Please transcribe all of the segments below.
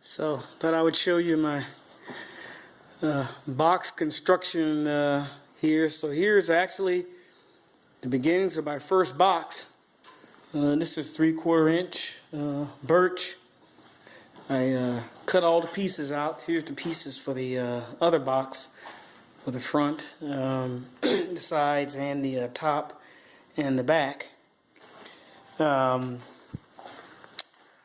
So thought I would show you my box construction here. So here's actually the beginnings of my first box. This is 3/4 inch birch. I cut all the pieces out. Here's the pieces for the other box, for the front, the sides, and the top and the back.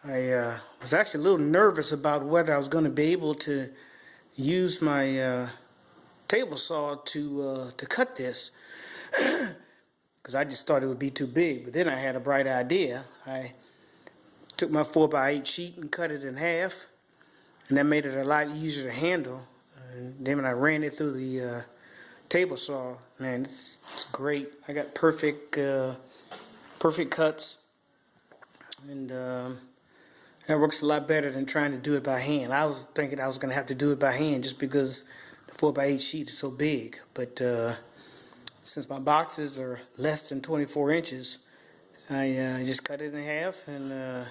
I was actually a little nervous about whether I was going to be able to use my table saw to cut this, because I just thought it would be too big. But then I had a bright idea. I took my 4x8 sheet and cut it in half, and that made it a lot easier to handle. And then when I ran it through the table saw, man, it's great. I got perfect cuts, and that works a lot better than trying to do it by hand. I was thinking I was going to have to do it by hand just because the 4x8 sheet is so big. But since my boxes are less than 24 inches, I just cut it in half and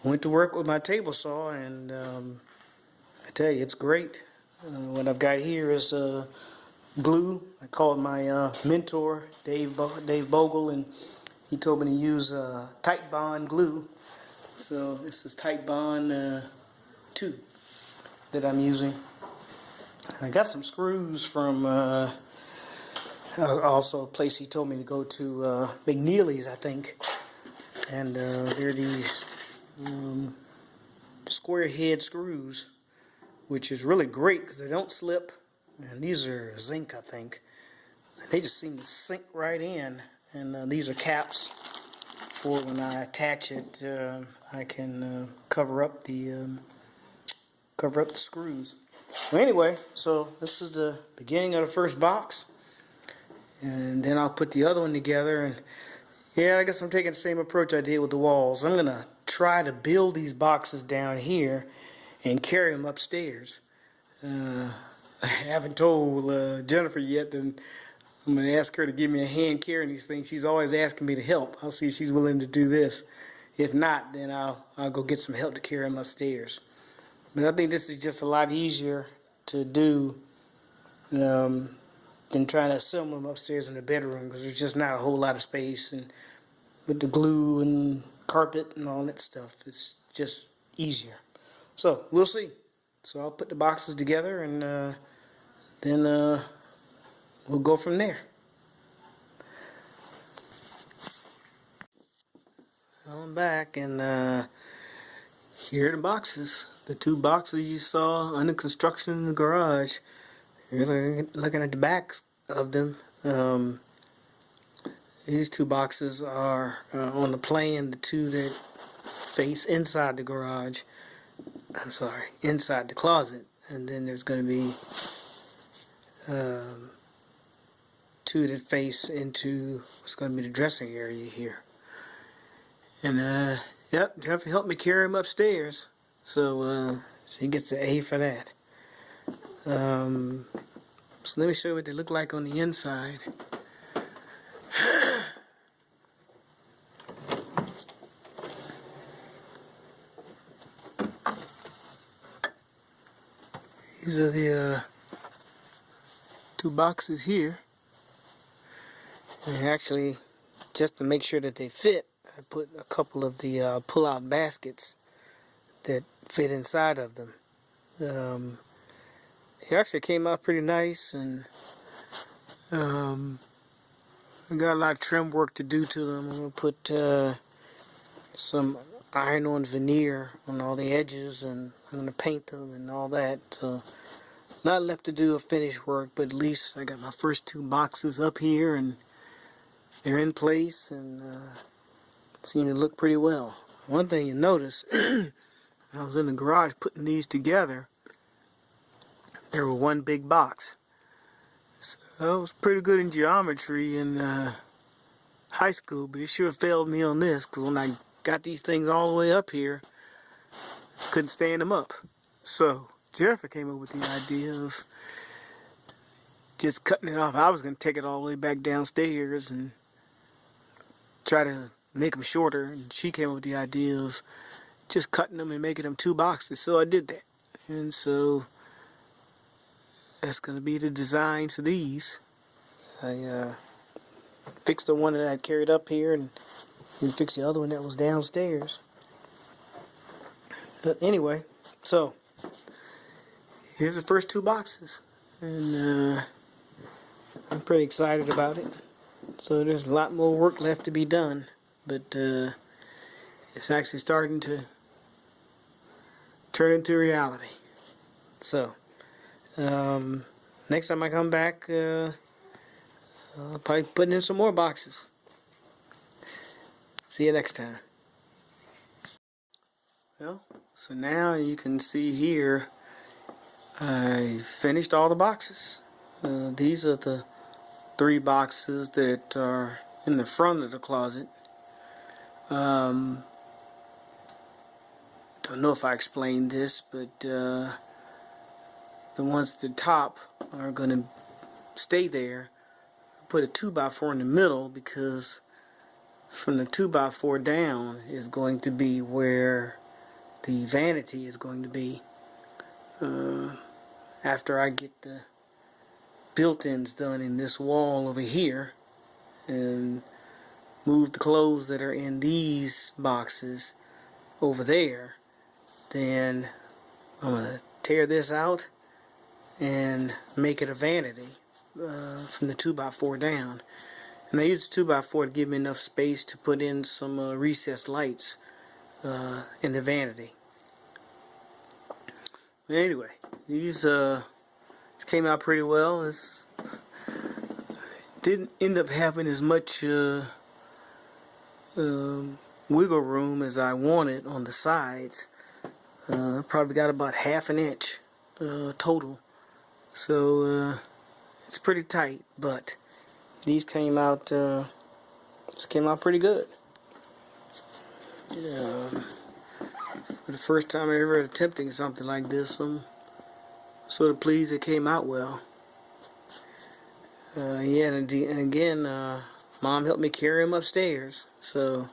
went to work with my table saw. And I tell you, it's great. What I've got here is glue. I called my mentor, Dave Bogle, and he told me to use Tight Bond glue. So this is Tight Bond 2 that I'm using. And I got some screws from also a place he told me to go to, McNeely's, I think. And they're these square head screws, which is really great because they don't slip. And these are zinc, I think. They just seem to sink right in. And these are caps for when I attach it. I can cover up the screws. Well, anyway, so this is the beginning of the first box, and then I'll put the other one together. And yeah, I guess I'm taking the same approach I did with the walls. I'm gonna try to build these boxes down here and carry them upstairs. I haven't told Jennifer yet, and I'm gonna ask her to give me a hand carrying these things. She's always asking me to help. I'll see if she's willing to do this. If not, then I'll go get some help to carry them upstairs. But I think this is just a lot easier to do than trying to assemble them upstairs in the bedroom, because there's just not a whole lot of space, and with the glue and carpet and all that stuff, it's just easier. So we'll see. So I'll put the boxes together, and then we'll go from there. I'm back, and here are the boxes. The 2 boxes you saw under construction in the garage. You're looking at the backs of them. These 2 boxes are on the plan. The 2 that face inside the garage. I'm sorry, inside the closet. And then there's going to be 2 that face into what's going to be the dressing area here. And yep, Jeff helped me carry him upstairs, so he gets the A for that. So let me show you what they look like on the inside. These are the 2 boxes here. And actually, just to make sure that they fit, I put a couple of the pull-out baskets that fit inside of them. They actually came out pretty nice, and I got a lot of trim work to do to them. I'm going to put some iron-on veneer on all the edges, and I'm going to paint them and all that. So not left to do a finish work, but at least I got my first 2 boxes up here, and they're in place, and seem to look pretty well. One thing you notice, I was in the garage putting these together, they were one big box. So I was pretty good in geometry in high school, but it sure failed me on this, because when I got these things all the way up here, couldn't stand them up. So Jennifer came up with the idea of just cutting it off. I was going to take it all the way back downstairs and try to make them shorter, and she came up with the idea of just cutting them and making them 2 boxes. So I did that, and so that's gonna be the design for these. I fixed the one that I carried up here and fixed the other one that was downstairs. But anyway, so here's the first 2 boxes, and I'm pretty excited about it. So there's a lot more work left to be done, but it's actually starting to turn into reality. So next time I come back, I'll probably put in some more boxes. See you next time. Well, so now you can see here I finished all the boxes. These are the 3 boxes that are in the front of the closet. Don't know if I explained this, but the ones at the top are going to stay there. Put a 2x4 in the middle because from the 2x4 down is going to be where the vanity is going to be. After I get the built-ins done in this wall over here and move the clothes that are in these boxes over there, then I'm going to tear this out and make it a vanity from the 2x4 down. And I use the 2x4 to give me enough space to put in some recessed lights in the vanity. But anyway, these came out pretty well. This didn't end up having as much wiggle room as I wanted on the sides. Probably got about 1/2 inch total. So it's pretty tight, but these came out pretty good. For the first time ever attempting something like this, I'm sort of pleased it came out well. Yeah, and again, Mom helped me carry them upstairs, so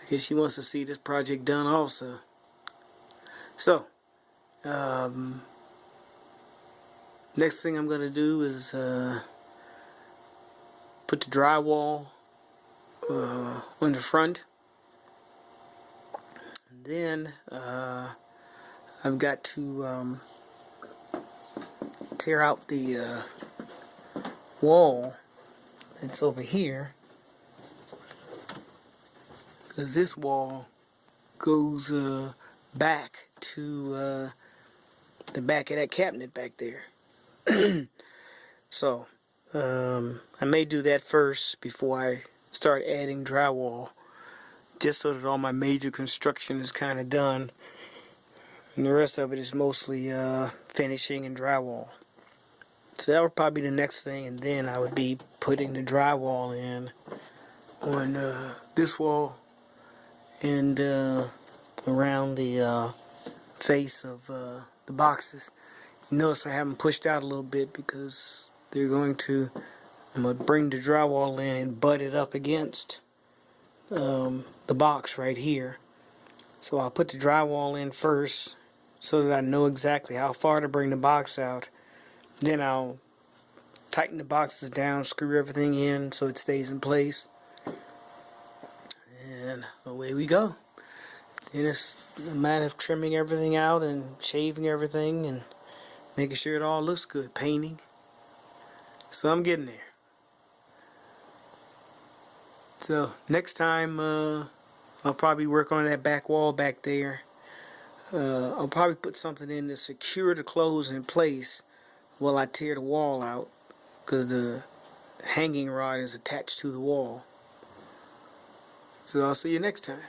I guess she wants to see this project done also. So, next thing I'm going to do is put the drywall on the front. And then I've got to tear out the wall that's over here, because this wall goes back to the back of that cabinet back there. So I may do that first before I start adding drywall, just so that all my major construction is kind of done, and the rest of it is mostly finishing and drywall. So that would probably be the next thing, and then I would be putting the drywall in on this wall and around the face of the boxes. You notice I haven't pushed out a little bit because I'm going to bring the drywall in and butt it up against the box right here. So I'll put the drywall in first so that I know exactly how far to bring the box out. Then I'll tighten the boxes down, screw everything in so it stays in place, and away we go. And it's a matter of trimming everything out and shaving everything and making sure it all looks good, painting. So I'm getting there. So next time I'll probably work on that back wall back there. I'll probably put something in to secure the clothes in place while I tear the wall out, because the hanging rod is attached to the wall. So I'll see you next time.